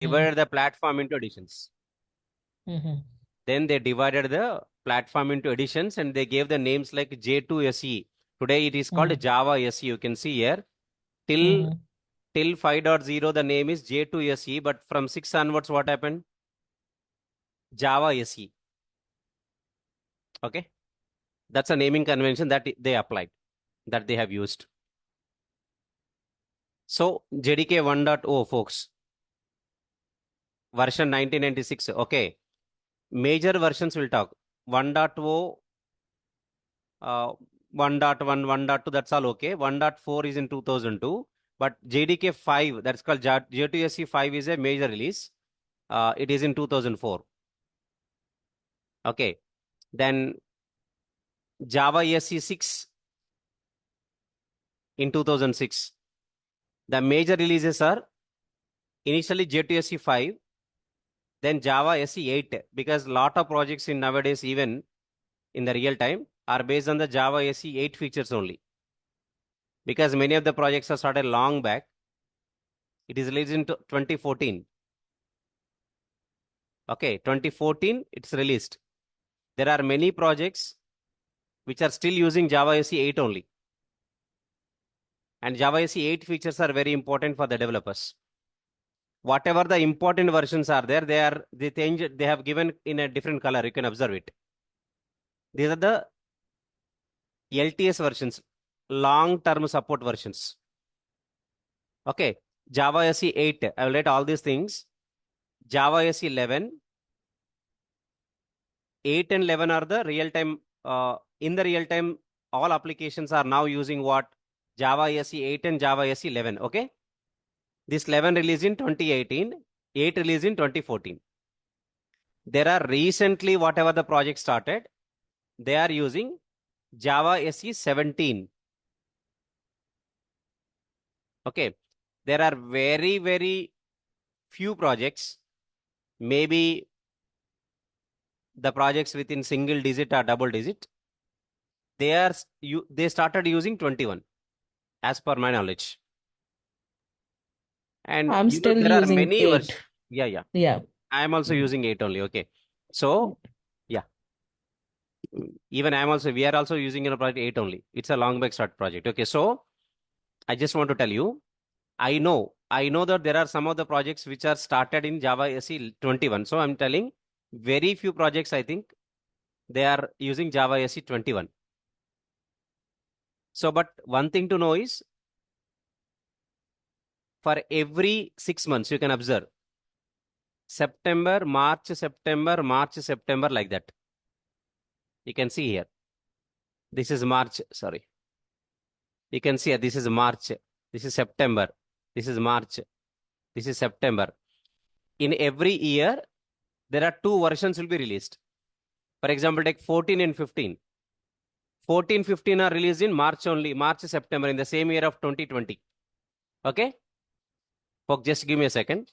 divided the platform into editions. Mhm. Then they divided the platform into editions and they gave the names like J2SE. Today it is called Mhm. Java SE. You can see here till Mhm. till 5.0 the name is J2SE, but from 6 onwards what happened? Java SE. Okay, that's a naming convention that they applied, that they have used. So JDK 1.0 folks, version 1996. Okay, major versions will talk 1.0, 1.1, 1.2, that's all okay. 1.4 is in 2002, but JDK 5, that's called J2SE 5, is a major release. It is in 2004. Okay, then Java SE 6 in 2006. The major releases are initially J2SE 5, then Java SE 8, because lot of projects in nowadays, even in the real time, are based on the Java SE 8 features only. Because many of the projects are started long back. It is released in 2014. Okay, 2014, it's released. There are many projects which are still using Java SE 8 only. And Java SE 8 features are very important for the developers. Whatever the important versions are there, they have given in a different color. You can observe it. These are the LTS versions, long-term support versions. Okay, Java SE 8, I will write all these things. Java SE 11, 8 and 11 are the real-time, in the real-time, all applications are now using what? Java SE 8 and Java SE 11, okay? This 11 released in 2018, 8 released in 2014. There are recently, whatever the project started, they are using Java SE 17. Okay, there are very, very few projects, maybe the projects within single digit or double digit, they started using 21, as per my knowledge. And I'm still there are using many versions. 8. Yeah, yeah. Yeah. I am also using 8 only. Okay. So, yeah. Even we are also using in a project 8 only. It's a long back start project. Okay. So, I just want to tell you, I know that there are some of the projects which are started in Java SE 21. So, I'm telling very few projects, I think they are using Java SE 21. So, but one thing to know is for every 6 months, you can observe September, March, September, like that. You can see here. This is March, sorry. You can see this is March, this is September, this is March, this is September. In every year, there are two versions will be released. For example, take 14 and 15. 14, 15 are released in March only, March, September, in the same year of 2020. Okay? Folks, just give me a second.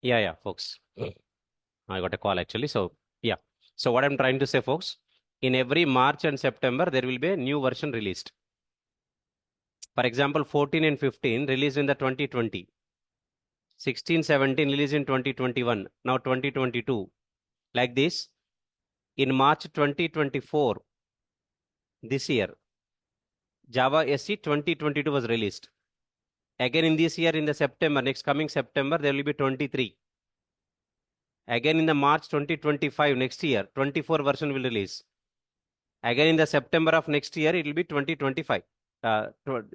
Yeah, folks. I got a call actually. So, yeah. So, what I'm trying to say, folks, in every March and September, there will be a new version released. For example, 14 and 15 released in the 2020, 16, 17 released in 2021, now 2022. Like this, in March 2024, this year, Java SE 2022 was released. Again, in this year, in the September, next coming September, there will be 23. Again, in the March 2025, next year, 24 version will release. Again, in the September of next year, it will be 2025,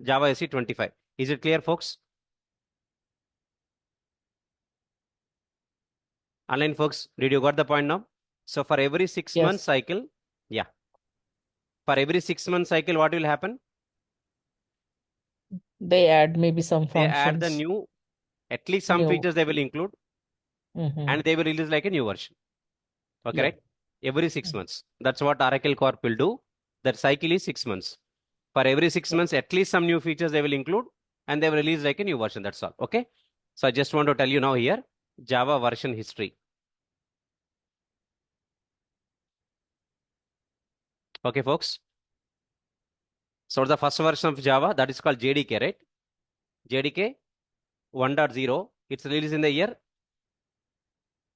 Java SE 25. Is it clear, folks? Online folks, did you got the point now? So for every 6 month Yes. cycle, yeah. For every 6 month cycle, what will happen? They add maybe some They add the functions. new, at least some New. features they will include, and they will release like a new version. Okay, Yeah. right? Every 6 months. That's what Oracle Corp will do. That cycle is 6 months. For every 6 months, at least some new features they will include, and they will release like a new version. That's all. Okay. So I just want to tell you now here, Java version history. Okay, folks. So the first version of Java, that is called JDK, right? JDK 1.0. It's released in the year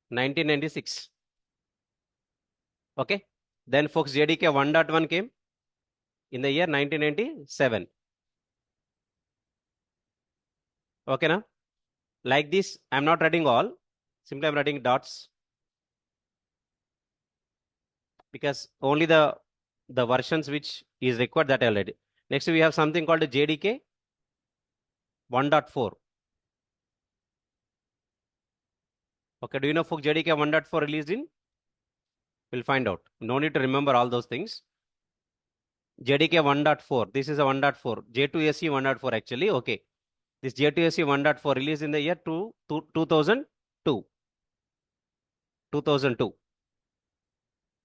1996. Okay. Then folks, JDK 1.1 came in the year 1997. Okay, now? Like this, I'm not writing all. Simply I'm writing dots. Because only the versions which is required that already. Next, we have something called JDK 1.4. Okay, do you know for JDK 1.4 released in? We'll find out. No need to remember all those things. JDK 1.4. This is a 1.4. J2SE 1.4 actually. Okay. This J2SE 1.4 released in the year 2002. 2002.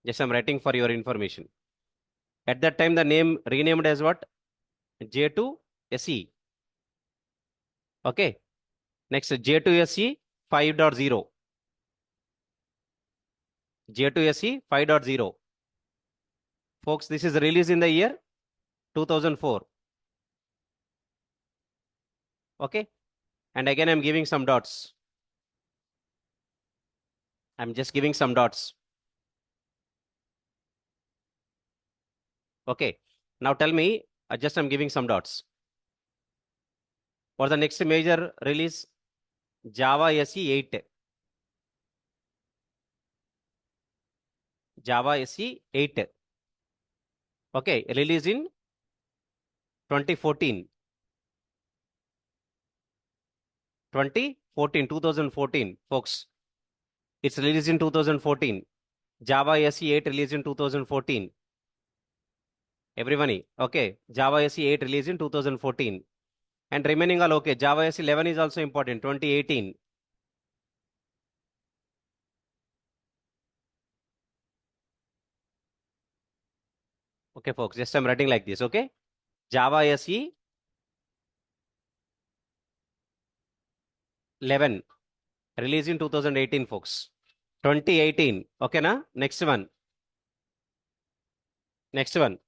Just I'm writing for your information. At that time, the name renamed as what? J2SE. Okay. Next, J2SE 5.0. J2SE 5.0. Folks, this is released in the year 2004. Okay. And again, I'm giving some dots. I'm just giving some dots. Okay. Now tell me, just I'm giving some dots. For the next major release, Java SE 8. Java SE 8. Okay. Released in 2014. 2014, folks. It's released in 2014. Java SE 8 released in 2014. Everybody, okay. Java SE 8 released in 2014. And remaining all okay. Java SE 11 is also important, 2018. Okay, folks, just I'm writing like this, okay? Java SE 11 released in 2018, folks. 2018, okay, na? Next one. Next one.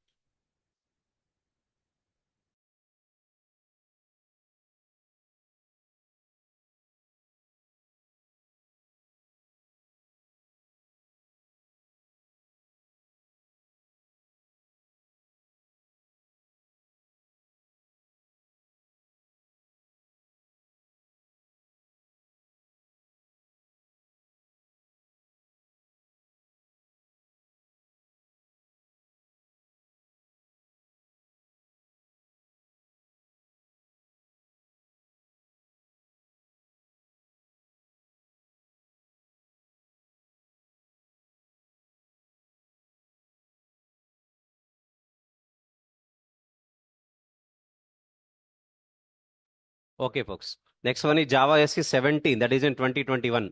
Okay, folks. Next one is Java SE 17, that is in 2021.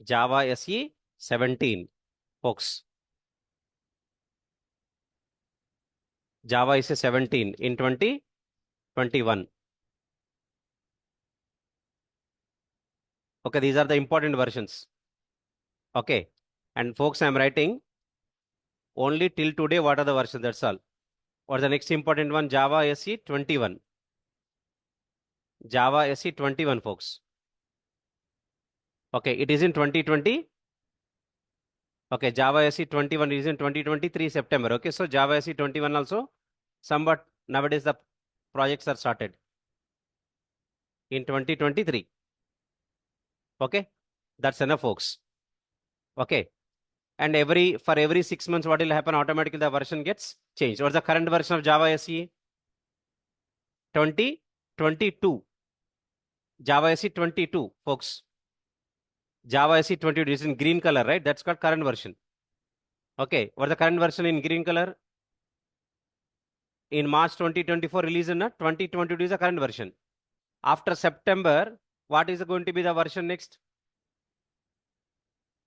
Java SE 17, folks. Java SE 17 in 2021. Okay, these are the important versions. Okay, and folks, I'm writing only till today what are the versions, that's all. What's the next important one? Java SE 21. Java SE 21, folks. Okay, it is in 2020. Okay, Java SE 21 is in 2023 September. Okay, so Java SE 21 also somewhat nowadays the projects are started in 2023. Okay, that's enough, folks. Okay, and for every 6 months, what will happen? Automatically the version gets changed. What's the current version of Java SE? 2022. Java SE 22, folks. Java SE 22 is in green color, right? That's called current version. Okay, what's the current version in green color? In March 2024 release in 2022 is the current version. After September, what is going to be the version next?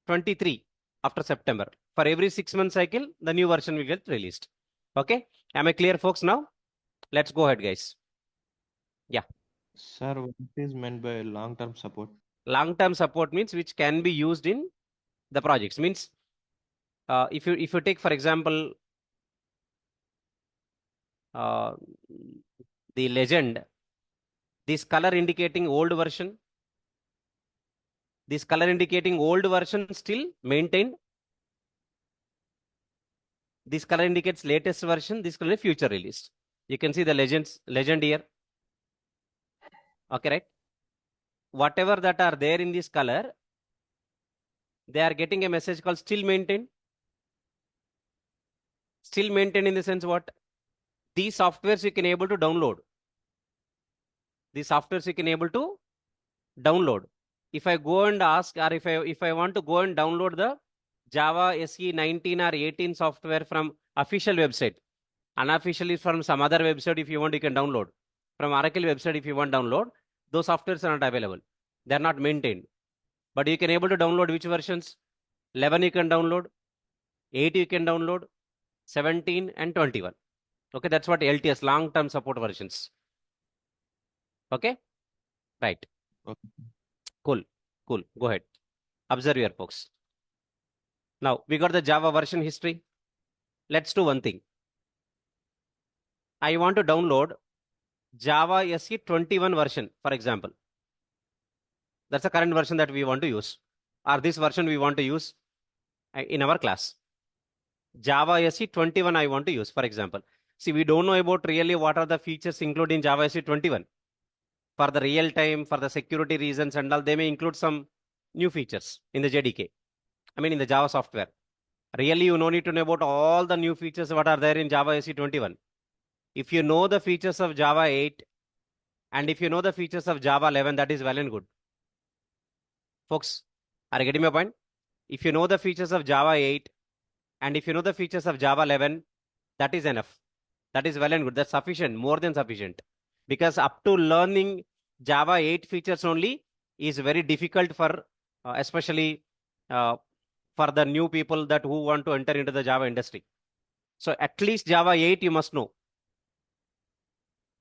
23 after September. For every 6 month cycle, the new version will get released. Okay, am I clear, folks? Now let's go ahead, guys. Yeah. Sir, what is meant by long-term support? Long-term support means which can be used in the projects. Means if you take for example uh, the legend, this color indicating old version, this color indicating old version still maintained. This color indicates latest version. This color is future released. You can see the legend here. Okay, right? Whatever that are there in this color, they are getting a message called still maintained. Still maintained in the sense what? These softwares you can able to download. These softwares you can able to download. If I go and ask, or if I want to go and download the Java SE 19 or 18 software from official website, unofficially from some other website, if you want, you can download. From Oracle website, if you want download, those softwares are not available. They are not maintained. But you can able to download which versions? 11 you can download, 8 you can download, 17 and 21. Okay, that's what LTS, long-term support versions. Okay, right. Okay. Cool. Go ahead. Observe your folks. Now we got the Java version history. Let's do one thing. I want to download Java SE 21 version, for example. That's the current version that we want to use, or this version we want to use in our class. Java SE 21 I want to use, for example. See, we don't know about really what are the features included in Java SE 21. For the real time, for the security reasons and all, they may include some new features in the JDK. I mean, in the Java software. Really, you no need to know about all the new features what are there in Java SE 21. If you know the features of Java 8 and if you know the features of Java 11, that is well and good. Folks, are you getting my point? If you know the features of Java 8 and if you know the features of Java 11, that is enough. That is well and good. That's sufficient, more than sufficient. Because up to learning Java 8 features only is very difficult for especially for the new people that who want to enter into the Java industry. So at least Java 8 you must know.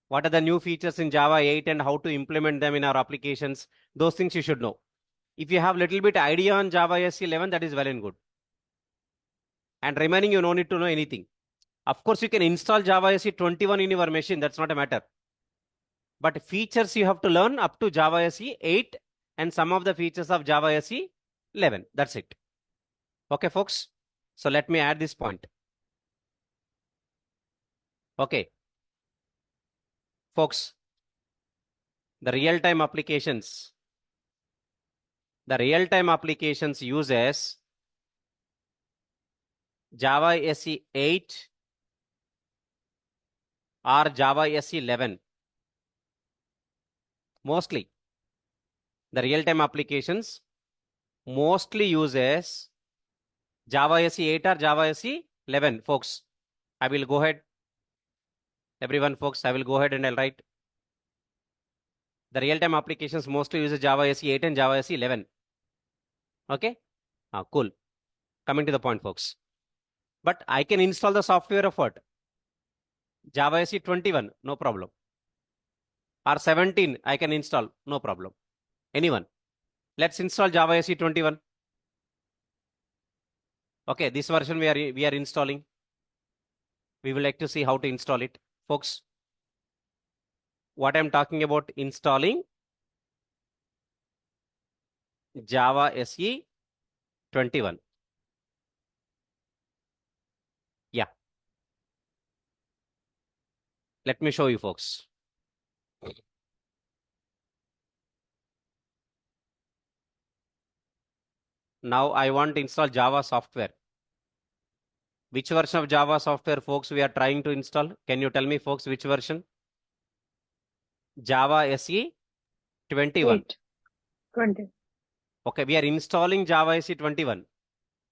What are the new features in Java 8 and how to implement them in our applications? Those things you should know. If you have little bit idea on Java SE 11, that is well and good. And remaining, you no need to know anything. Of course, you can install Java SE 21 in your machine. That's not a matter. But features you have to learn up to Java SE 8 and some of the features of Java SE 11. That's it. Okay, folks. So let me add this point. Okay. Folks, the real-time applications uses Java SE 8 or Java SE 11. Mostly, the real-time applications mostly uses Java SE 8 or Java SE 11, folks. I will go ahead. Everyone, folks, I will go ahead and I'll write. The real-time applications mostly uses Java SE 8 and Java SE 11. Okay? Cool. Coming to the point, folks. But I can install the software of what? Java SE 21, no problem. Or 17, I can install, no problem. Anyone. Let's install Java SE 21. Okay, this version we are installing. We would like to see how to install it. Folks, what I'm talking about installing Java SE 21. Yeah. Let me show you, folks. Now I want to install Java software. Which version of Java software, folks, we are trying to install? Can you tell me, folks, which version? Java SE 21. 20. Okay, we are installing Java SE 21.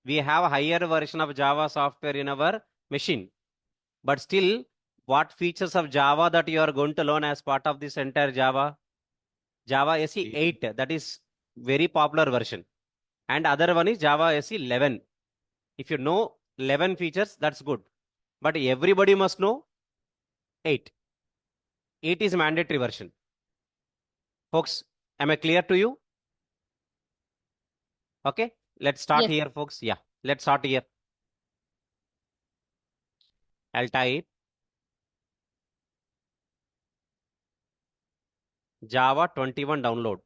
We have a higher version of Java software in our machine. But still, what features of Java that you are going to learn as part of this entire Java? Java SE 8, that is very popular version. And other one is Java SE 11. If you know 11 features, that's good. But everybody must know 8. 8 is mandatory version. Folks, am I clear to you? Okay, let's start Yes. here, folks. Yeah, let's start here. I'll type Java 21 download.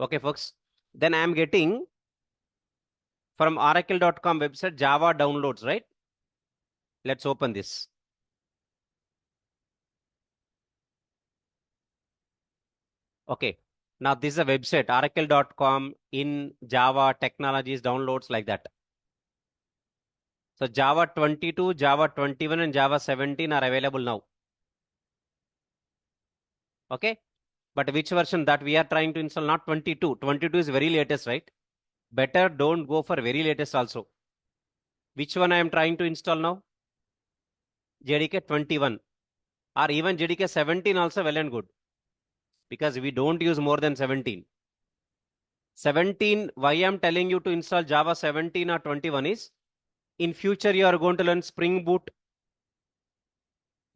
Okay, folks. Then I'm getting from oracle.com website Java downloads, right? Let's open this. Okay. Now this is a website, oracle.com in Java technologies downloads like that. So Java 22, Java 21 and Java 17 are available now. Okay. But which version that we are trying to install? Not 22. 22 is very latest, right? Better don't go for very latest also. Which one I am trying to install now? JDK 21 or even JDK 17 also well and good. Because we don't use more than 17. 17, why I'm telling you to install Java 17 or 21 is, in future you are going to learn Spring Boot.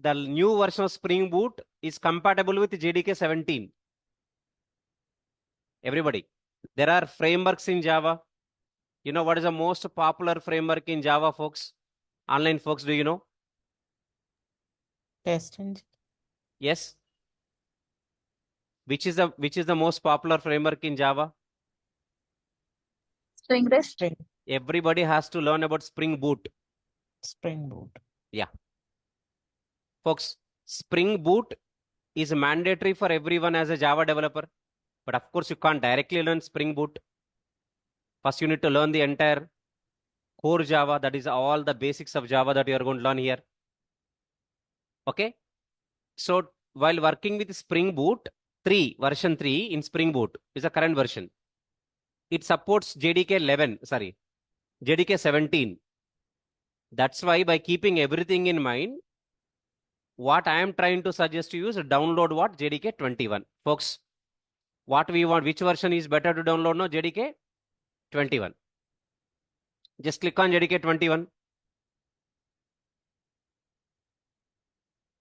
The new version of Spring Boot is compatible with JDK 17. Everybody, there are frameworks in Java. You know what is the most popular framework in Java, folks? Online folks, do you know? Test engine. Yes. Which is the most popular framework in Java? Spring REST. Spring, Everybody has to learn about Spring Boot. Spring Boot. Folks, Spring Boot is mandatory for everyone as a Java developer. But of course, you can't directly learn Spring Boot. First, you need to learn the entire core Java. That is all the basics of Java that you are going to learn here. Okay. So while working with Spring Boot 3, version 3 in Spring Boot is the current version. It supports JDK 17. That's why by keeping everything in mind, what I am trying to suggest to you is download what? JDK 21. Folks, what we want, which version is better to download now? JDK 21. Just click on JDK 21.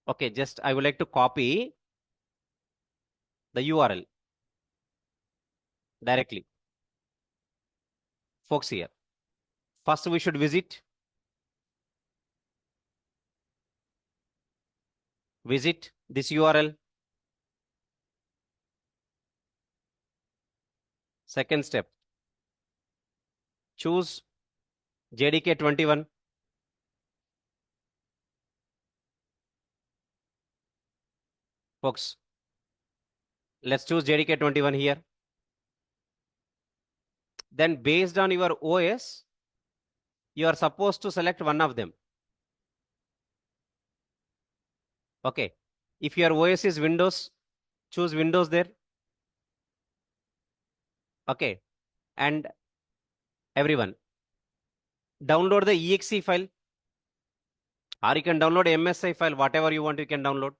Okay, just I would like to copy the URL directly. Folks, here. First, we should visit this URL. Second step, choose JDK 21. Folks, let's choose JDK 21 here. Then based on your OS, you are supposed to select one of them. Okay. If your OS is Windows, choose Windows there. Okay. And everyone, download the exe file. Or you can download MSI file, whatever you want, you can download.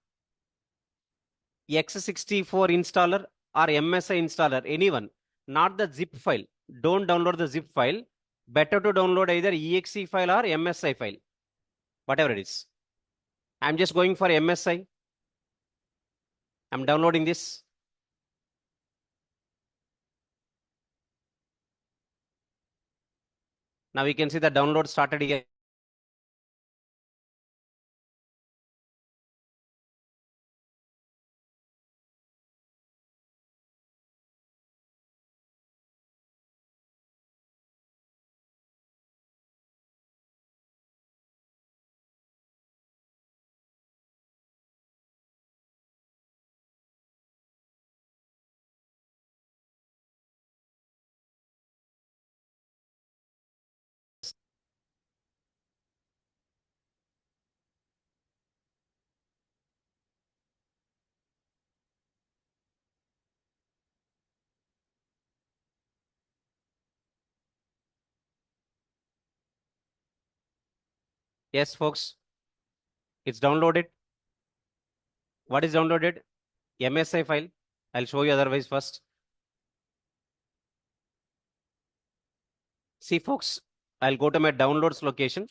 x64 installer or MSI installer, anyone, not the zip file. Don't download the zip file. Better to download either exe file or MSI file, whatever it is. I'm just going for MSI. I'm downloading this. Now we can see the download started here. Yes, folks, it's downloaded. What is downloaded? MSI file. I'll show you otherwise first. See, folks, I'll go to my downloads location.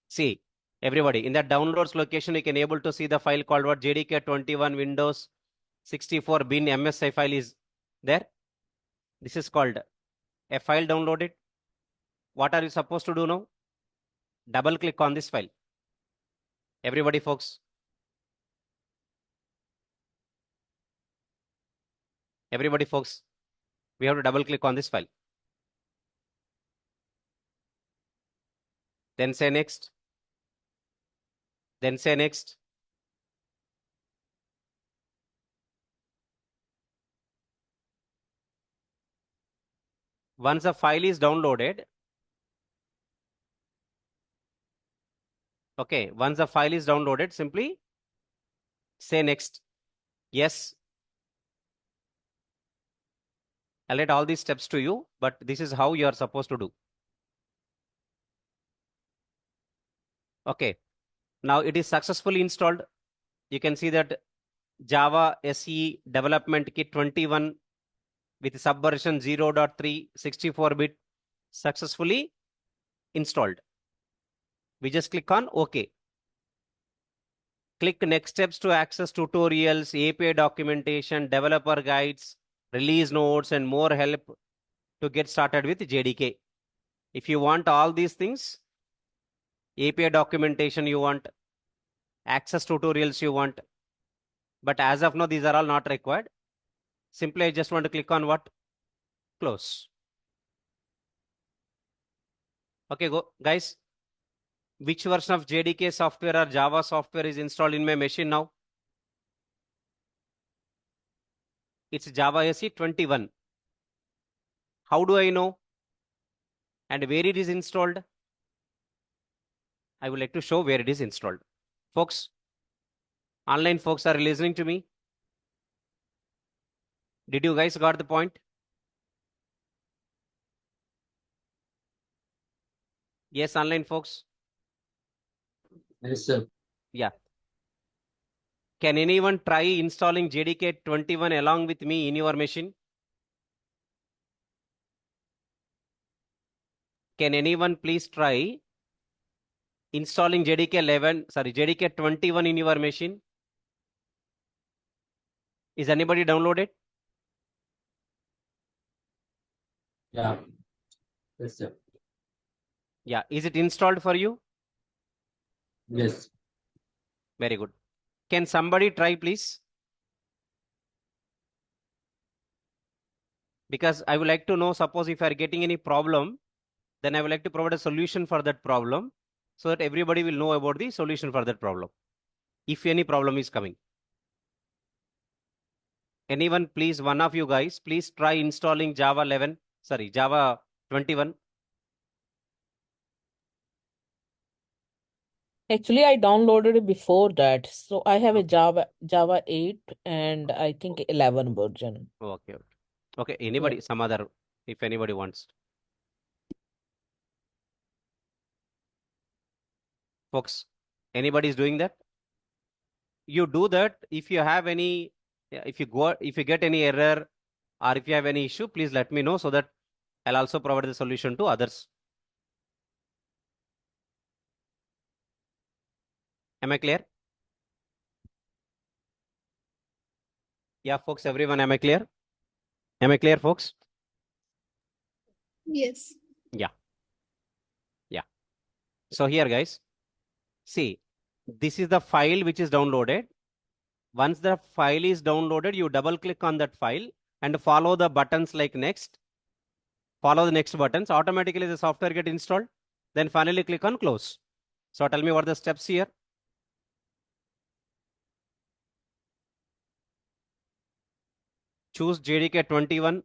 See, everybody, in that downloads location, you can able to see the file called what JDK21 Windows 64 bin MSI file is there. This is called a file downloaded. What are you supposed to do now? Double click on this file. Everybody, folks. Everybody, folks. We have to double click on this file. Then say next. Then say next. Once the file is downloaded, okay, once the file is downloaded, simply say next. Yes. I'll let all these steps to you, but this is how you are supposed to do. Okay. Now it is successfully installed. You can see that Java SE Development Kit 21 with subversion 0.3 64-bit successfully installed. We just click on OK. Click next steps to access tutorials, API documentation, developer guides, release notes, and more help to get started with JDK. If you want all these things, API documentation you want, access tutorials you want, but as of now, these are all not required. Simply, I just want to click on what? Close. Okay, go guys. Which version of JDK software or Java software is installed in my machine now? It's Java SE 21. How do I know? And where it is installed? I would like to show where it is installed. Folks, online folks are listening to me. Did you guys got the point? Yes, online folks. Yes, sir. Yeah. Can anyone try installing JDK 21 along with me in your machine? Can anyone please try installing JDK 21 in your machine? Is anybody downloaded? Yeah. Yes, sir. Yeah. Is it installed for you? Yes. Very good. Can somebody try, please? Because I would like to know, suppose if you are getting any problem, then I would like to provide a solution for that problem so that everybody will know about the solution for that problem. If any problem is coming. Anyone, please, one of you guys, please try installing Java 21. Actually, I downloaded it before that. So I have a Okay. Java 8 and I think 11 version. Okay. Okay. Anybody, some other, if anybody wants. Folks, anybody is doing that? You do that if you have any, if you get any error or if you have any issue, please let me know so that I'll also provide the solution to others. Am I clear? Yeah, folks, everyone, am I clear? Am I clear, folks? Yes. Yeah. So here, guys, see, this is the file which is downloaded. Once the file is downloaded, you double click on that file and follow the buttons like next. Follow the next buttons. Automatically the software get installed. Then finally click on close. So tell me what are the steps here. Choose JDK 21.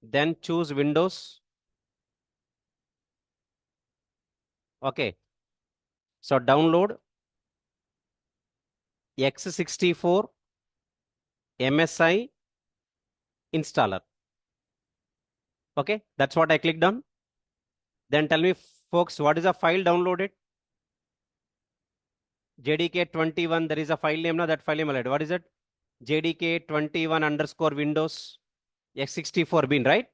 Then choose Windows. Okay. So download x64 MSI installer. Okay, that's what I clicked on. Then tell me, folks, what is the file downloaded? JDK 21, there is a file name now, that file name already. What is it? JDK 21 underscore Windows x64 bin, right?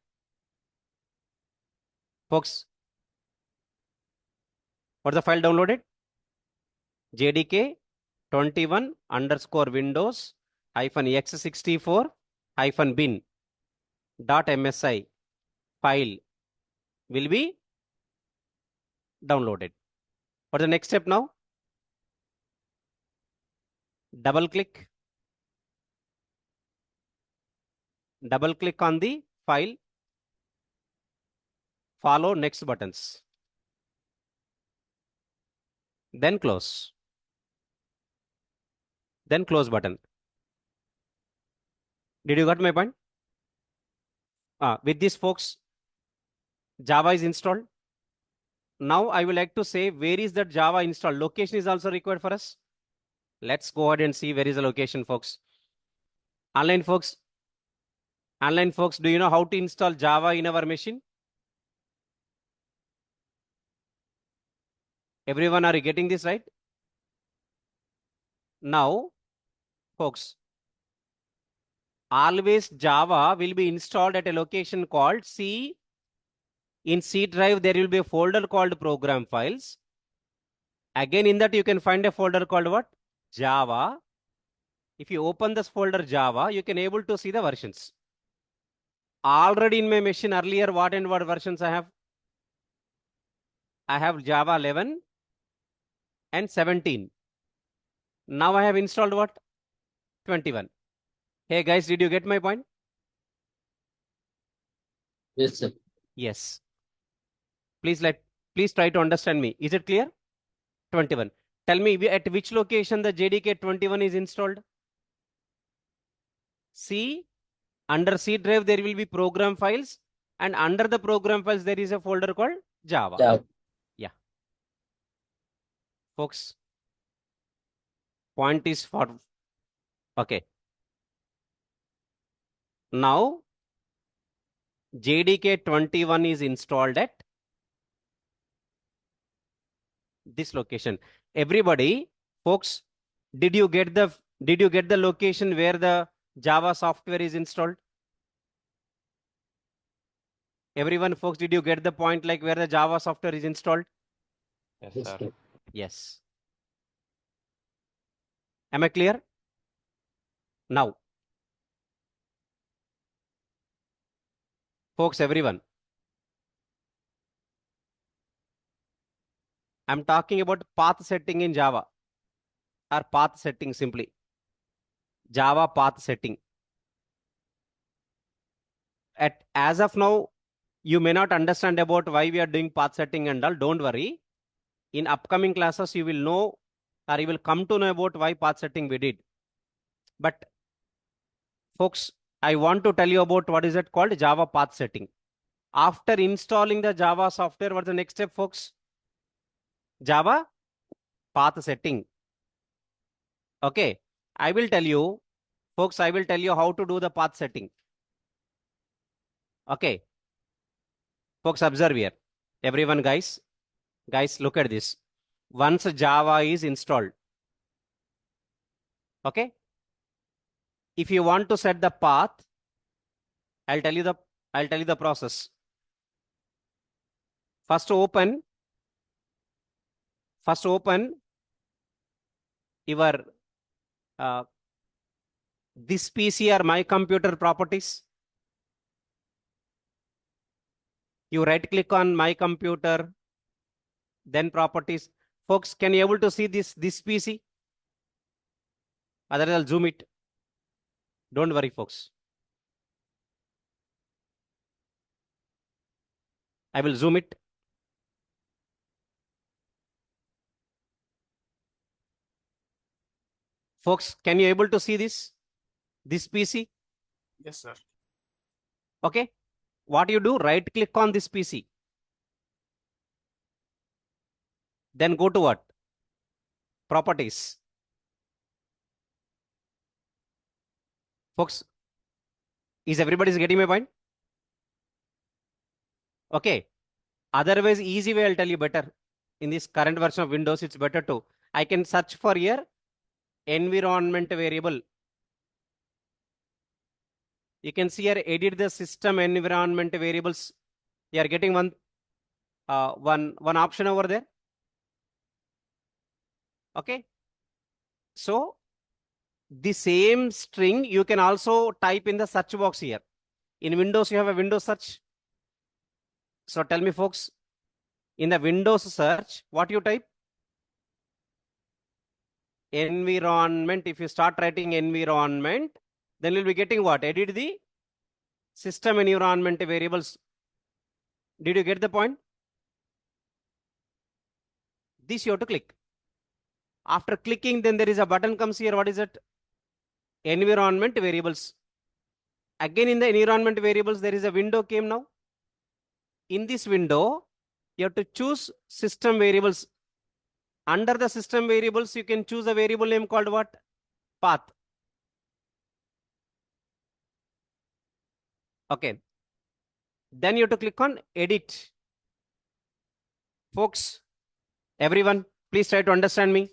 Folks, what's the file downloaded? JDK 21 underscore Windows hyphen x64 hyphen bin dot MSI file will be downloaded. What's the next step now? Double click on the file, follow next buttons, then close button. Did you got my point? With this, folks, Java is installed. Now I would like to say, where is that Java installed? Location is also required for us. Let's go ahead and see where is the location, folks. Online folks, do you know how to install Java in our machine? Everyone, are you getting this right? Now, folks, always Java will be installed at a location called C. In C drive, there will be a folder called program files. Again, in that you can find a folder called what? Java. If you open this folder Java, you can able to see the versions. Already in my machine earlier, what and what versions I have? I have Java 11 and 17. Now I have installed what? 21. Hey guys, did you get my point? Yes, sir. Yes. Please try to understand me. Is it clear? 21. Tell me at which location the JDK 21 is installed? C. Under C drive, there will be program files, and under the program files, there is a folder called Java. Java. Yeah. Folks, point is for, okay. Now, JDK 21 is installed at this location. Everybody, folks, did you get the location where the Java software is installed? Everyone, folks, did you get the point like where the Java software is installed? Yes, Yes, sir. sir. Yes. Am I clear? Now, folks, everyone, I'm talking about path setting in Java, or path setting simply. Java path setting. As of now, you may not understand about why we are doing path setting and all. Don't worry. In upcoming classes, you will know, or you will come to know about why path setting we did. But folks, I want to tell you about what is it called Java path setting. After installing the Java software, what's the next step, folks? Java path setting. Okay. I will tell you, folks, I will tell you how to do the path setting. Okay. Folks, observe here. Everyone, guys, look at this. Once Java is installed, okay, if you want to set the path, I'll tell you the process. First open your This PC are my computer properties. You right click on my computer, then properties. Folks, can you able to see this PC? Otherwise, I'll zoom it. Don't worry, folks. I will zoom it. Folks, can you able to see this PC? Yes, sir. Okay. What you do, right click on this PC. Then go to what? Properties. Folks, is everybody getting my point? Okay. Otherwise, easy way I'll tell you better. In this current version of Windows, it's better to. I can search for here environment variable. You can see here edit the system environment variables. You are getting one option over there. Okay. So the same string you can also type in the search box here. In Windows, you have a Windows search. So tell me, folks, in the Windows search, what you type? Environment. If you start writing environment, then you'll be getting what? Edit the system environment variables. Did you get the point? This you have to click. After clicking, then there is a button comes here. What is it? Environment variables. Again, in the environment variables, there is a window came now. In this window, you have to choose system variables. Under the system variables, you can choose a variable name called what? Path. Okay. Then you have to click on edit. Folks, everyone, please try to understand me.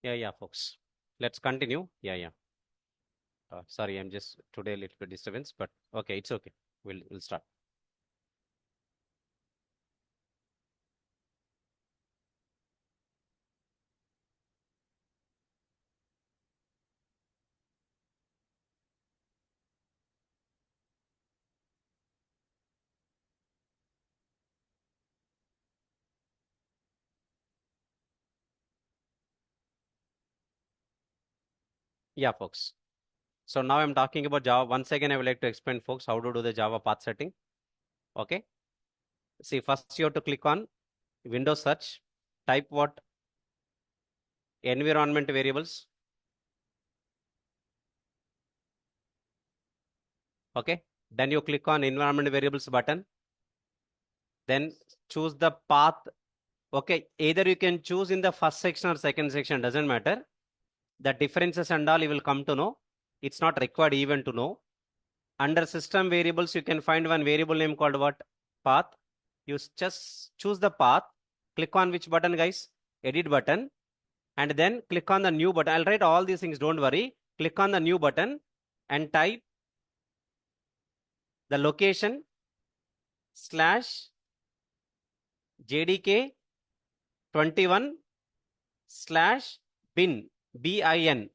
Yeah, folks. Let's continue. Yeah. Sorry, I'm just today a little bit disturbance, but okay, it's okay. We'll start. Yeah, folks. So now I'm talking about Java. Once again, I would like to explain, folks, how to do the Java path setting. Okay. See, first you have to click on Windows search, type what? Environment variables. Okay. Then you click on environment variables button. Then choose the path. Okay. Either you can choose in the first section or second section, doesn't matter. The differences and all you will come to know. It's not required even to know. Under system variables, you can find one variable name called what? Path. You just choose the path. Click on which button, guys? Edit button. And then click on the new button. I'll write all these things, don't worry. Click on the new button and type the location slash JDK 21 slash bin, BIN.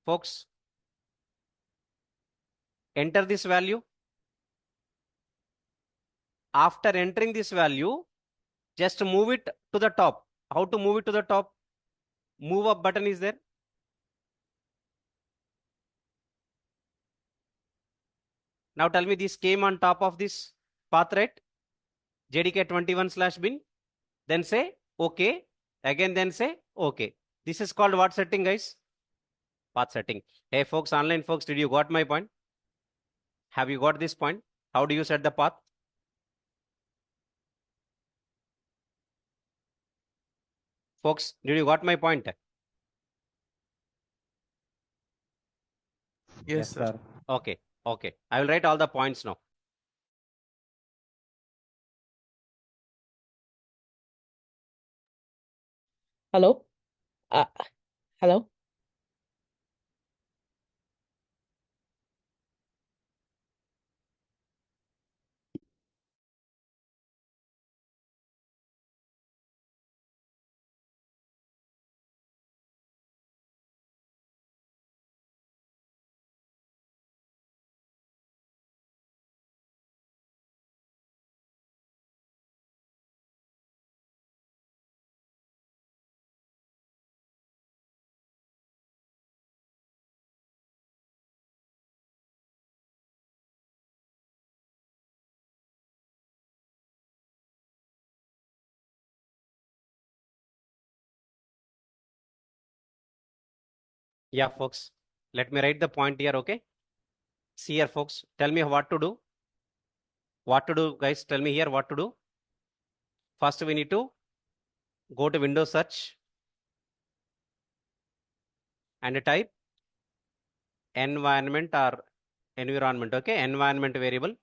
Folks, enter this value. After entering this value, just move it to the top. How to move it to the top? Move up button is there. Now tell me this came on top of this path, right? JDK 21 slash bin. Then say OK. Again, then say OK. This is called what setting, guys? Path setting. Hey, folks, online folks, did you got my point? Have you got this point? How do you set the path? Folks, did you got my point? Yes, sir. Okay. I will write all the points now. Hello? Uh, hello? Yeah, folks. Let me write the point here, okay? See here, folks. Tell me what to do. What to do, guys? Tell me here what to do. First, we need to go to Windows search and type environment or environment, okay? Environment variable.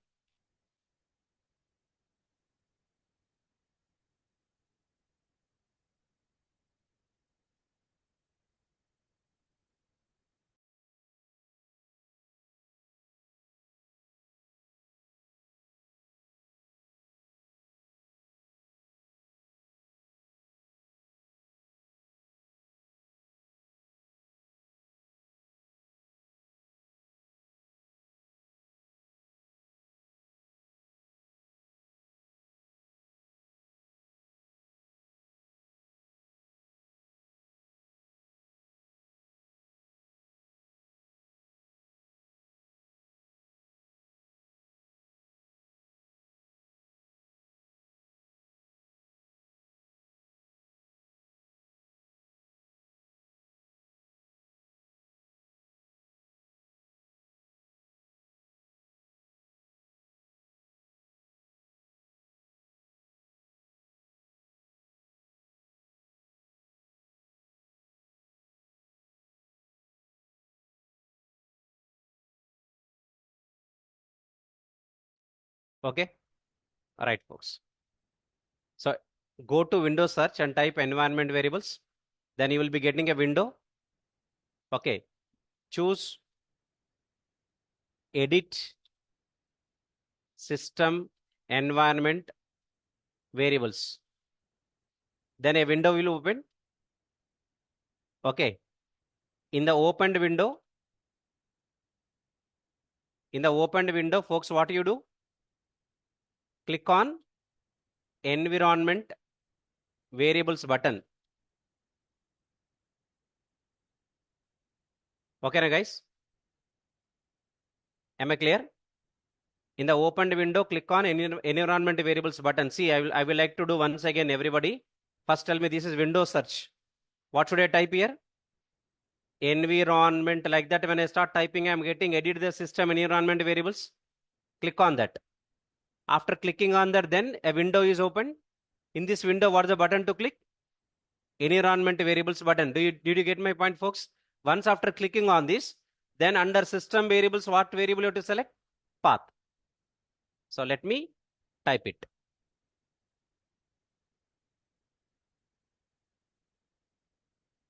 Okay. All right, folks. So Go to Windows search and type environment variables. Then you will be getting a window. Okay. Choose edit system environment variables. Then a window will open. Okay. In the opened window, folks, what you do? Click on environment variables button. Okay, na guys? Am I clear? In the opened window, click on environment variables button. See, I will like to do once again, everybody. First tell me this is Windows search. What should I type here? Environment, like that. When I start typing, I'm getting edit the system environment variables. Click on that. After clicking on that, then a window is opened. In this window, what is the button to click? Environment variables button. Did you get my point, folks? Once after clicking on this, then under system variables, what variable you have to select? Path. So let me type it.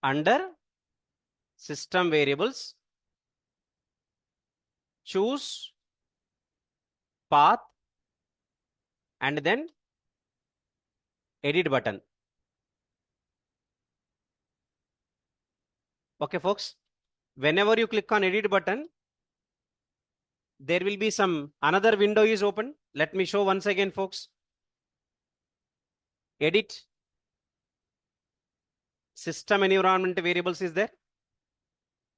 Under system variables, choose path and then edit button. Okay, folks. Whenever you click on edit button, there will be some another window is open. Let me show once again, folks. Edit system environment variables is there.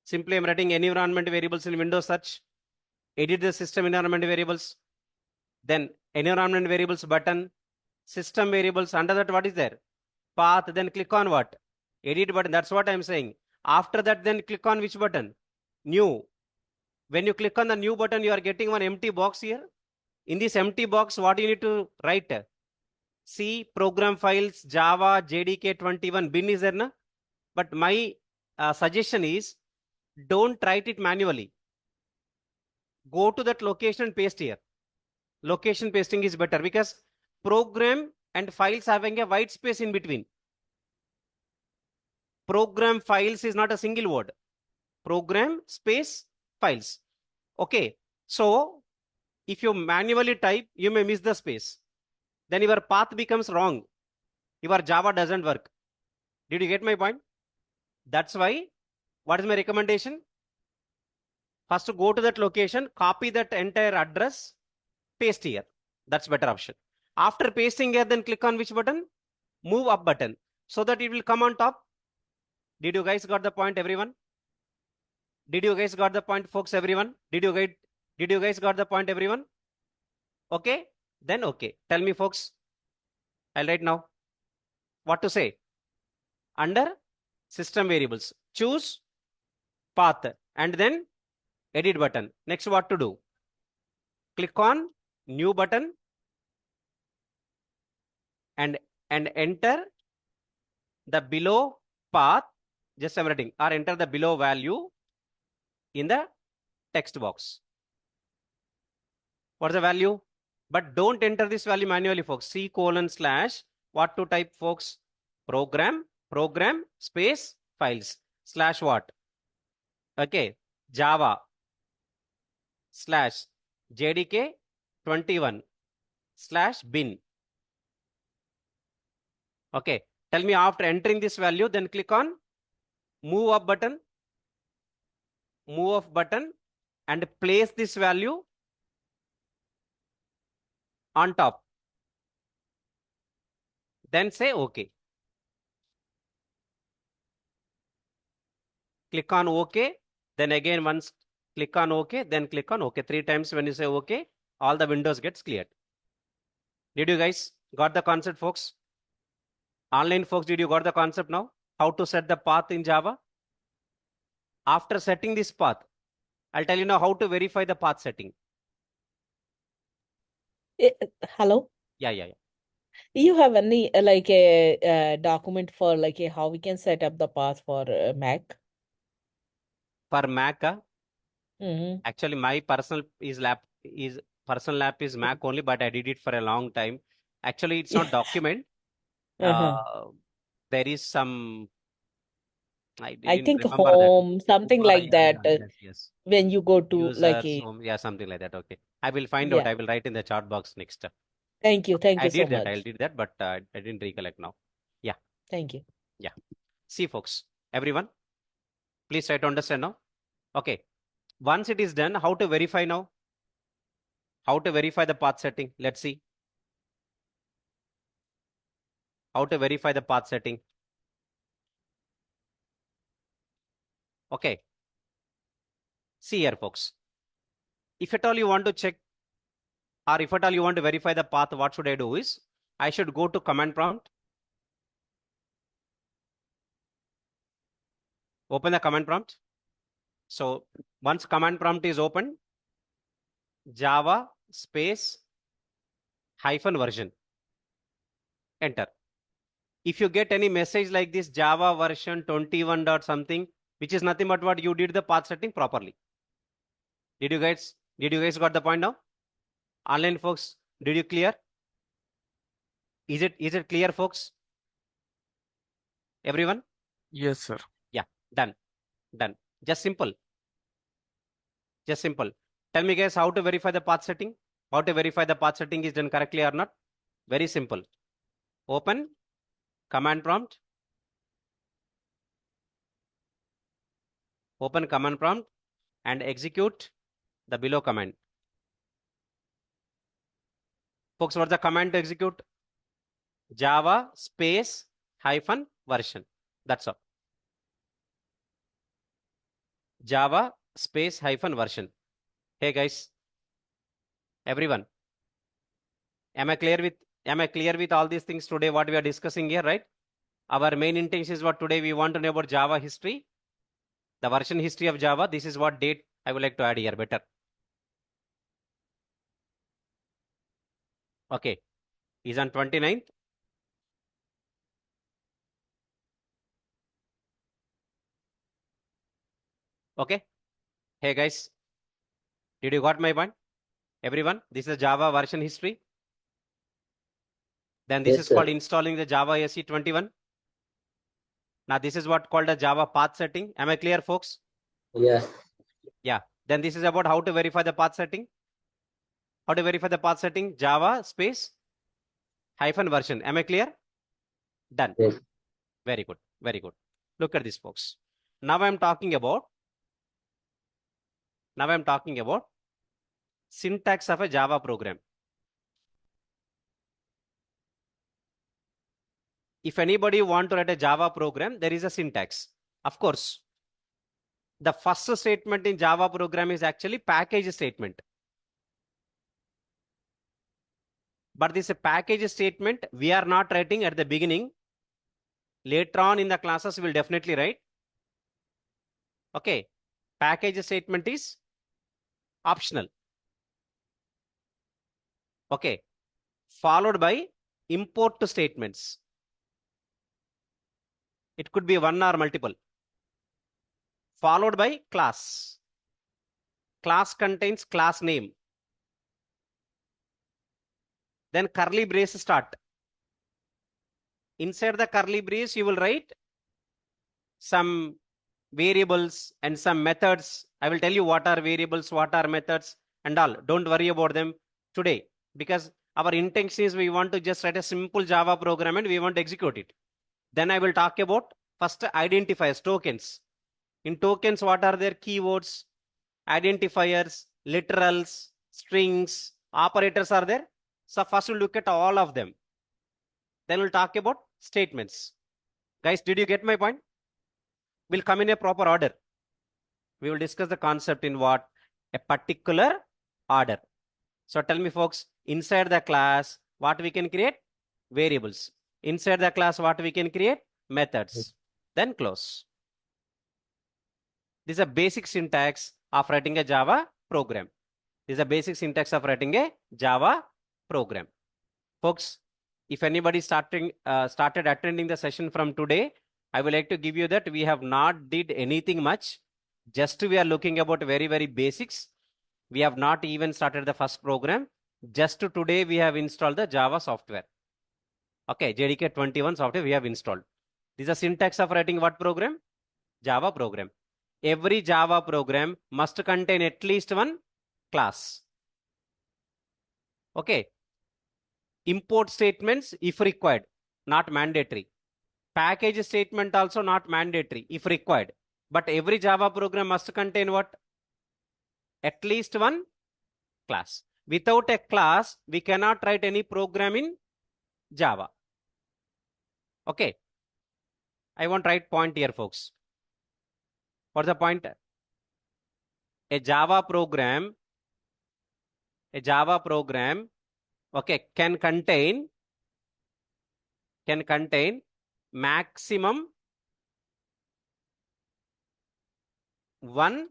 Simply I'm writing environment variables in Windows search. Edit the system environment variables. Then environment variables button. System variables. Under that, what is there? Path. Then click on what? Edit button. That's what I'm saying. After that, then click on which button? New. When you click on the new button, you are getting one empty box here. In this empty box, what you need to write? C, program files, Java, JDK 21, bin is there, na? But my suggestion is, don't write it manually. Go to that location and paste here. Location pasting is better because program and files having a white space in between. Program files is not a single word. Program space files. Okay. So if you manually type, you may miss the space. Then your path becomes wrong. Your Java doesn't work. Did you get my point? That's why, what is my recommendation? First, to go to that location, copy that entire address, paste here. That's better option. After pasting here, then click on which button? Move up button, so that it will come on top. Did you guys got the point, everyone? Did you guys got the point, folks, everyone? Did you guys got the point, everyone? Okay, then okay. Tell me, folks. I'll write now. What to say? Under system variables, choose path and then edit button. Next, what to do? Click on new button and enter the below path. Just I'm writing, or enter the below value in the text box. What's the value? But don't enter this value manually, folks. C:/ what to type, folks? Program space files / what? Okay, Java / JDK 21 / bin. Okay, tell me after entering this value, then click on move up button, and place this value on top. Then say OK. Click on OK. Then again once click on OK. Then click on OK. 3 times when you say OK, all the windows gets cleared. Did you guys got the concept, folks? Online folks, did you got the concept now? How to set the path in Java? After setting this path, I'll tell you now how to verify the path setting. Hello? Yeah. You have any like a document for like how we can set up the path for Mac? For Mac, Mm-hmm. actually my personal lap is Mac only, but I did it for a long time. Actually, it's not document. There is some, I I didn't think remember that. home, something like Yeah, that, yes, yes. when you go to like Users, a, home, yeah, something like that. Okay. I will find out. yeah. I will write in the chat box next. Thank you. Thank I you so did that. I much. did that, but I didn't recollect now. Yeah. Thank you. Yeah. See, folks, everyone, please try to understand now. Okay. Once it is done, how to verify now? How to verify the path setting? Let's see. How to verify the path setting? Okay. See here, folks. If at all you want to check, or if at all you want to verify the path, what should I do is, I should go to command prompt. Open the command prompt. So once command prompt is open, Java space -version. Enter. If you get any message like this, Java version 21 dot something, which is nothing but what you did the path setting properly. Did you guys got the point now? Online folks, did you clear? Is it clear, folks? Everyone? Yes, sir. Yeah, done. Just simple. Tell me guys how to verify the path setting. How to verify the path setting is done correctly or not? Very simple. Open command prompt. Open command prompt and execute the below command. Folks, what's the command to execute? Java space -version. That's all. Java space -version. Hey guys, everyone, am I clear with all these things today? What we are discussing here, right? Our main intention is what today we want to know about Java history, the version history of Java. This is what date I would like to add here better. Okay, is on 29th. Okay. Hey guys, did you got my point? Everyone, this is Java version history. Then this Yes, is sir. called installing the Java SE 21. Now this is what called a Java path setting. Am I clear, folks? Yeah. Yeah. Then this is about how to verify the path setting. How to verify the path setting? Java space -version. Am I clear? Done. Yes. Very good. Very good. Look at this, folks. Now I'm talking about syntax of a Java program. If anybody want to write a Java program, there is a syntax. Of course, the first statement in Java program is actually package statement. But this package statement, we are not writing at the beginning. Later on in the classes, we'll definitely write. Okay. Package statement is optional. Okay. Followed by import statements. It could be one or multiple. Followed by class. Class contains class name. Then curly brace start. Inside the curly brace, you will write some variables and some methods. I will tell you what are variables, what are methods and all. Don't worry about them today, because our intention is we want to just write a simple Java program and we want to execute it. Then I will talk about first identifiers, tokens. In tokens, what are their keywords, identifiers, literals, strings, operators are there. So first we'll look at all of them. Then we'll talk about statements. Guys, did you get my point? We'll come in a proper order. We will discuss the concept in what? A particular order. So tell me, folks, inside the class, what we can create? Variables. Inside the class, what we can create? Methods. Then close. This is a basic syntax of writing a Java program. This is a basic syntax of writing a Java program. Folks, if anybody started attending the session from today, I would like to give you that we have not did anything much. Just we are looking about very, very basics. We have not even started the first program. Just today we have installed the Java software. Okay, JDK 21 software we have installed. This is a syntax of writing what program? Java program. Every Java program must contain at least one class. Okay. Import statements if required, not mandatory. Package statement also not mandatory if required. But every Java program must contain what? At least one class. Without a class, we cannot write any program in Java. Okay. I want to write point here, folks. What's the point? A Java program, okay, can contain maximum one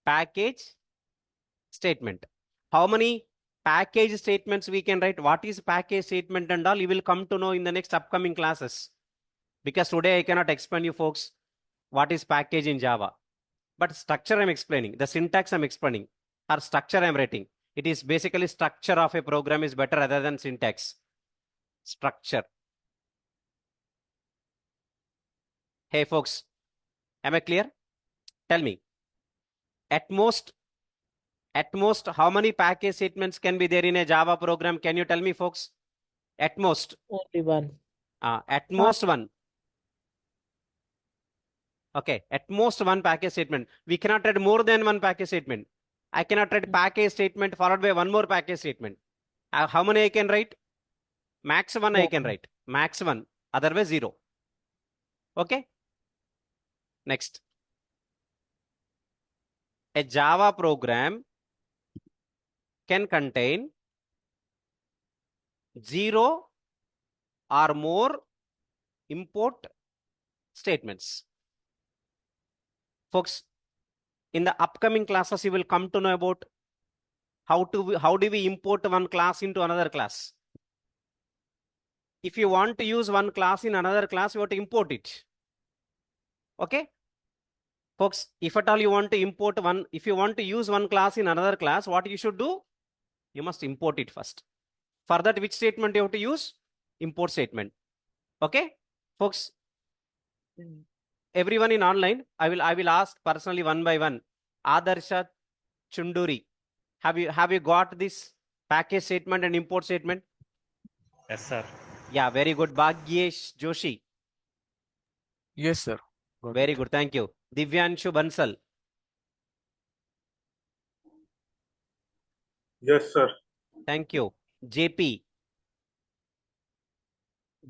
package statement. How many package statements we can write? What is package statement and all? You will come to know in the next upcoming classes. Because today I cannot explain you folks what is package in Java. But structure I'm explaining. The syntax I'm explaining. Or structure I'm writing. It is basically structure of a program is better rather than syntax. Structure. Hey folks, am I clear? Tell me. At most, how many package statements can be there in a Java program? Can you tell me, folks? At most. Only one. At most one. Okay, at most one package statement. We cannot write more than one package statement. I cannot write package statement followed by one more package statement. How many I can write? Max one I can write. Max one. Otherwise zero. Okay. Next. A Java program can contain 0 or more import statements. Folks, in the upcoming classes, you will come to know about how do we import one class into another class. If you want to use one class in another class, you have to import it. Okay? Folks, if at all you want to import one, if you want to use one class in another class, what you should do? You must import it first. For that, which statement you have to use? Import statement. Okay? Folks, everyone in online, I will ask personally one by one. Adarsha Chunduri, have you got this package statement and import statement? Yes, sir. Yeah, very good. Bhagyesh Joshi. Yes, sir. Very good. Thank you. Divyanshu Bansal. Yes, sir. Thank you. JP.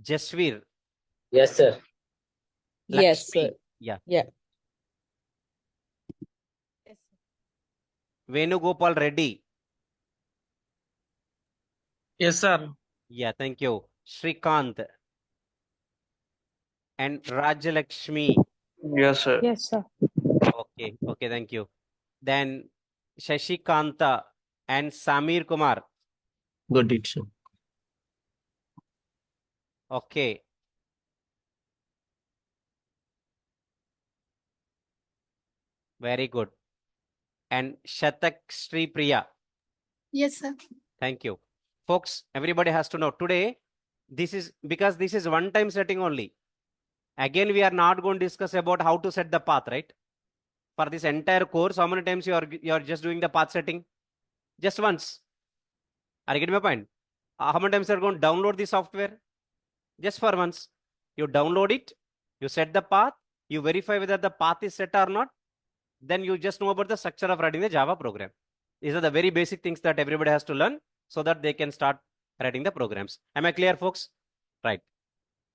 Jasveer. Yes, sir. Yes, Lakshmi. sir. Yeah. Yeah. Venugopal Reddy. Yes, sir. Yeah, thank you. Shrikant. And Rajalakshmi. Yes, sir. Yes, sir. Okay, okay, thank you. Then Shashikanta and Samir Kumar. Got it, sir. Okay. Very good. And Shatak Sri Priya. Yes, sir. Thank you. Folks, everybody has to know today, this is because this is one-time setting only. Again, we are not going to discuss about how to set the path, right? For this entire course, how many times you are just doing the path setting? Just once. Are you getting my point? How many times you are going to download the software? Just for once. You download it, you set the path, you verify whether the path is set or not. Then you just know about the structure of writing the Java program. These are the very basic things that everybody has to learn so that they can start writing the programs. Am I clear, folks? Right.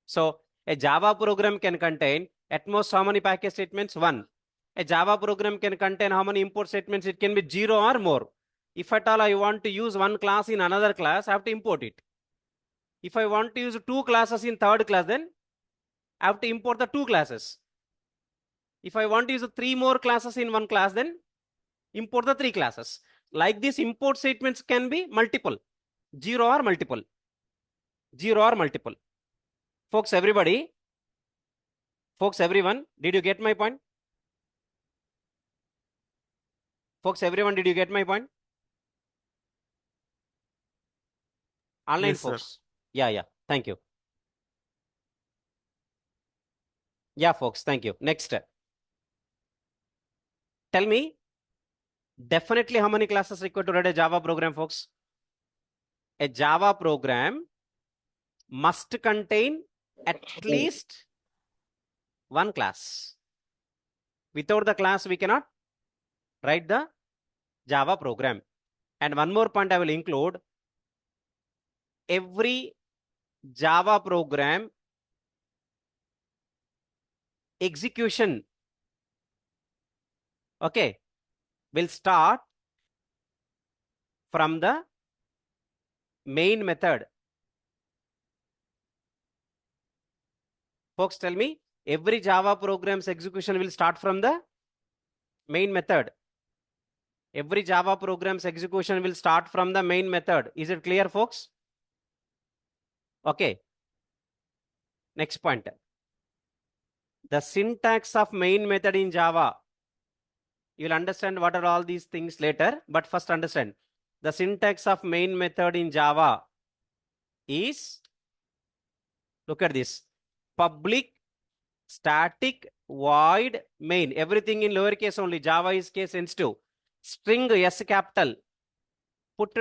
So a Java program can contain at most how many package statements? One. A Java program can contain how many import statements? It can be 0 or more. If at all I want to use one class in another class, I have to import it. If I want to use 2 classes in third class, then I have to import the 2 classes. If I want to use 3 more classes in one class, then import the 3 classes. Like this, import statements can be multiple, 0 or multiple, 0 or multiple. Folks, everybody, folks, everyone, did you get my point? Folks, everyone, did you get my point? Online, Yes, sir. folks. Yeah. Thank you. Yeah, folks, thank you. Next. Tell me, definitely how many classes required to write a Java program, folks? A Java program must contain at least one class. Without the class, we cannot write the Java program. And one more point I will include. Every Java program execution, okay, will start from the main method. Folks, tell me, every Java program's execution will start from the main method. Every Java program's execution will start from the main method. Is it clear, folks? Okay. Next point. The syntax of main method in Java. You will understand what are all these things later, but first understand. The syntax of main method in Java is, look at this, public, static, void, main. Everything in lowercase only. Java is case sensitive. String S capital. Put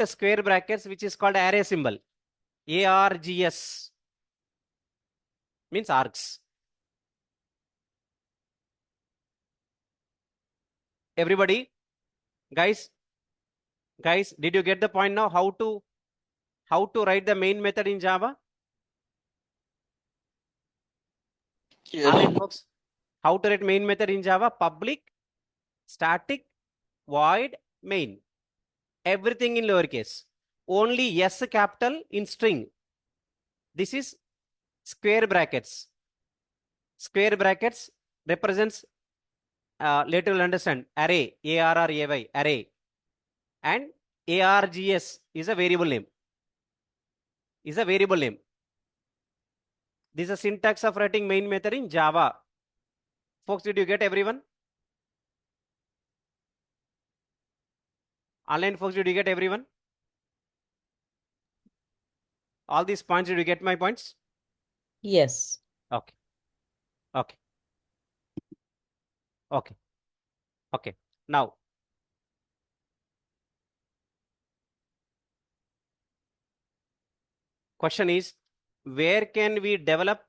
square brackets, which is called array symbol. ARGS means args. Everybody, guys, did you get the point now? How to write the main method in Java? Yes. Online, folks, how to write main method in Java? Public, static, void, main. Everything in lowercase. Only S capital in string. This is square brackets. Square brackets represents, later you'll understand, array, ARRAY, array. And ARGS is a variable name. This is a syntax of writing main method in Java. Folks, did you get everyone? Online folks, did you get everyone? All these points, did you get my points? Yes. Okay. Okay. Okay. Okay. Now, question is, where can we develop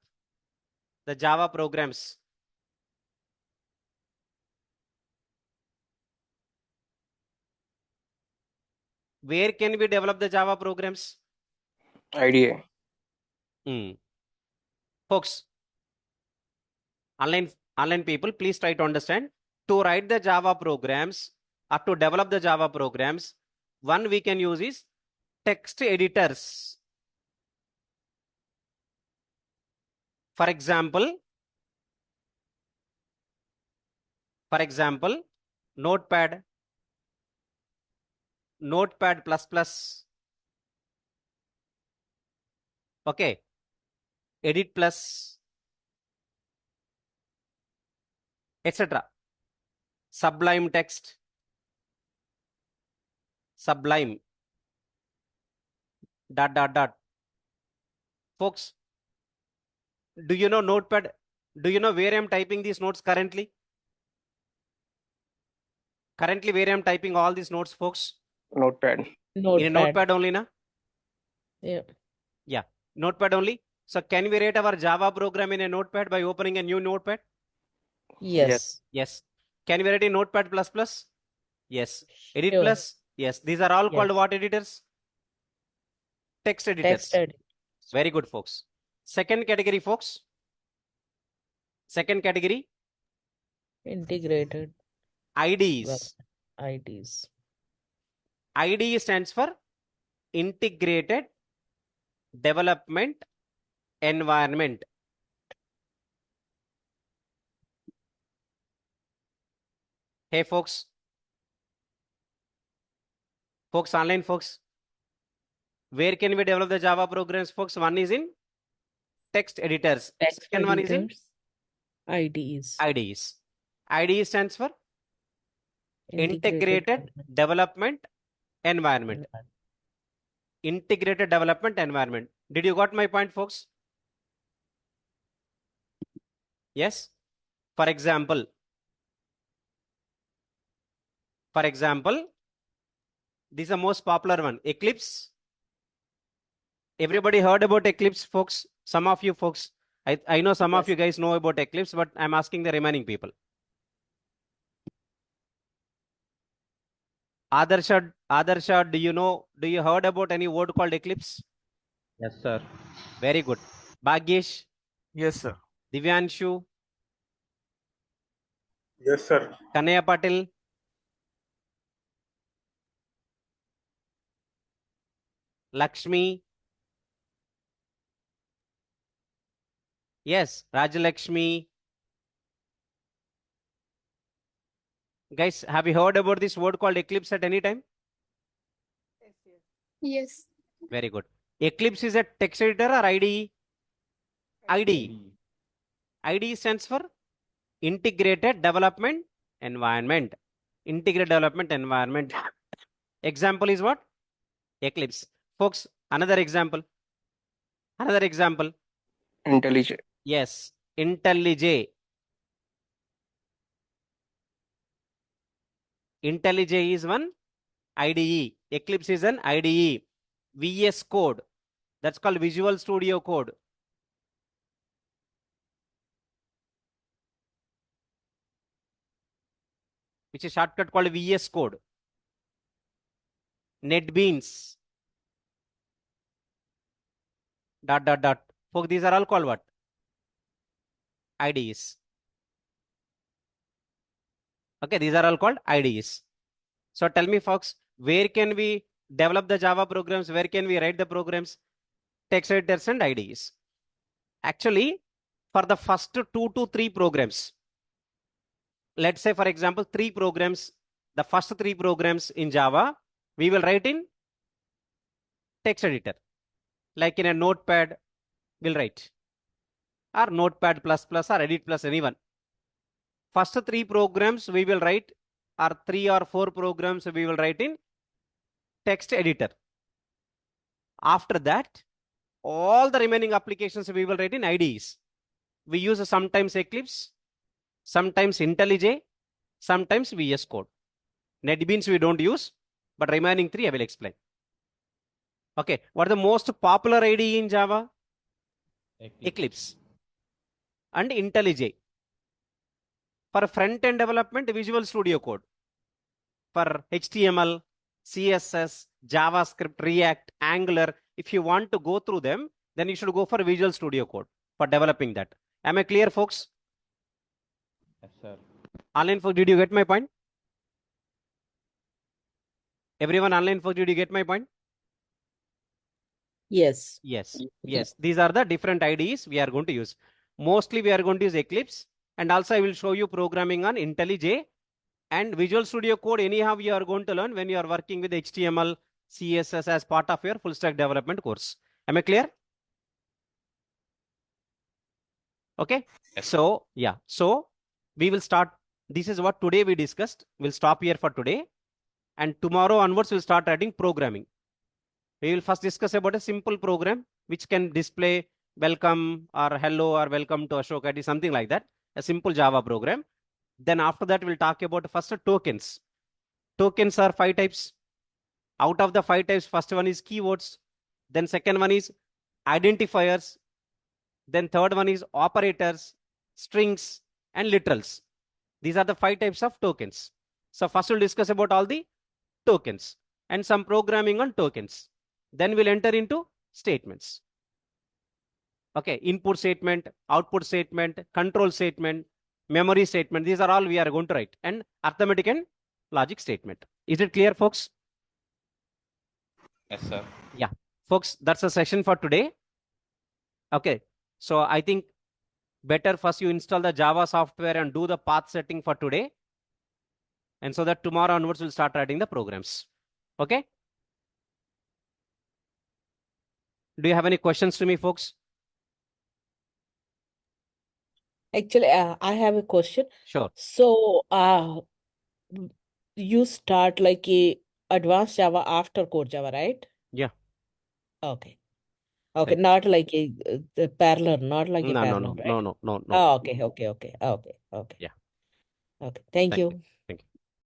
the Java programs? Where can we develop the Java programs? IDA. Folks, online people, please try to understand. To write the Java programs or to develop the Java programs, one we can use is text editors. For example, Notepad, Notepad++, okay, Edit Plus, etc. Sublime Text, Sublime, ... Folks, do you know Notepad? Do you know where I'm typing these notes currently? Currently, where I'm typing all these notes, folks? Notepad. In a Notepad only, na? Yeah. Yeah, Notepad only. So can we write our Java program in a Notepad by opening a new Notepad? Yes. Yes. Can we write in Notepad++? Yes. Edit Sure. Plus? Yes. These are all called Yes. what editors? Text editors. Text edit. Very good, folks. Second category, folks. Second category, Integrated IDEs. IDs. IDE stands for Integrated Development Environment. Hey, folks. Folks, online folks. Where can we develop the Java programs, folks? One is in text editors. Text Second one is in editors. IDs. IDEs. IDE stands for Integrated Development Environment. integrated development environment. Did you got my point, folks? Yes. For example, this is the most popular one, Eclipse. Everybody heard about Eclipse, folks? Some of you folks, I know some of Yes. you guys know about Eclipse, but I'm asking the remaining people. Adarsha, do you heard about any word called Eclipse? Yes, sir. Very good. Bhagyesh, Yes, sir. Divyanshu, Yes, sir. Kanaya Patil, Lakshmi. Yes, Rajalakshmi. Guys, have you heard about this word called Eclipse at any time? Yes. Very good. Eclipse is a text editor or IDE? IDE. IDE stands for Integrated Development Environment. Integrated Development Environment. Example is what? Eclipse. Folks, another example. IntelliJ. Yes, IntelliJ. IntelliJ is one IDE. Eclipse is an IDE. VS Code. That's called Visual Studio Code. Which is shortcut called VS Code. NetBeans. ... Folks, these are all called what? IDEs. Okay, these are all called IDEs. So tell me, folks, where can we develop the Java programs? Where can we write the programs? Text editors and IDEs. Actually, for the first 2 to 3 programs, let's say, for example, 3 programs, the first 3 programs in Java, we will write in text editor. Like in a notepad, we'll write. Or notepad++ or edit plus, anyone. First 3 programs we will write, or 3 or 4 programs we will write in text editor. After that, all the remaining applications we will write in IDEs. We use sometimes Eclipse, sometimes IntelliJ, sometimes VS Code. NetBeans we don't use, but remaining 3 I will explain. Okay, what are the most popular IDE in Java? Eclipse and IntelliJ. For front-end development, Visual Studio Code. For HTML, CSS, JavaScript, React, Angular, if you want to go through them, then you should go for Visual Studio Code for developing that. Am I clear, folks? Yes, sir. Online folks, did you get my point? Everyone online folks, did you get my point? Yes. Yes, yes. These are the different IDEs we are going to use. Mostly we are going to use Eclipse, and also I will show you programming on IntelliJ and Visual Studio Code. Anyhow, you are going to learn when you are working with HTML, CSS as part of your full stack development course. Am I clear? Okay. So, yeah. So we will start. This is what today we discussed. We'll stop here for today. And tomorrow onwards, we'll start writing programming. We will first discuss about a simple program which can display welcome or hello or welcome to Ashok ID, something like that. A simple Java program. Then after that, we'll talk about first tokens. Tokens are 5 types. Out of the 5 types, first one is keywords. Then second one is identifiers. Then third one is operators, strings, and literals. These are the 5 types of tokens. So first we'll discuss about all the tokens and some programming on tokens. Then we'll enter into statements. Okay, input statement, output statement, control statement, memory statement. These are all we are going to write. And arithmetic and logic statement. Is it clear, folks? Yes, sir. Yeah, folks, that's the session for today. Okay, so I think better first you install the Java software and do the path setting for today. And so that tomorrow onwards we'll start writing the programs. Okay? Do you have any questions to me, folks? Actually, I have a question. Sure. So, you start like a advanced Java after core Java, right? Yeah. Okay. Okay. Thank you. Not like a parallel, not like a No, no, parallel, no, right? no, no, no, no. Oh, okay. Okay. Okay. Okay. Okay. Yeah. Okay. Thank Thank you. you.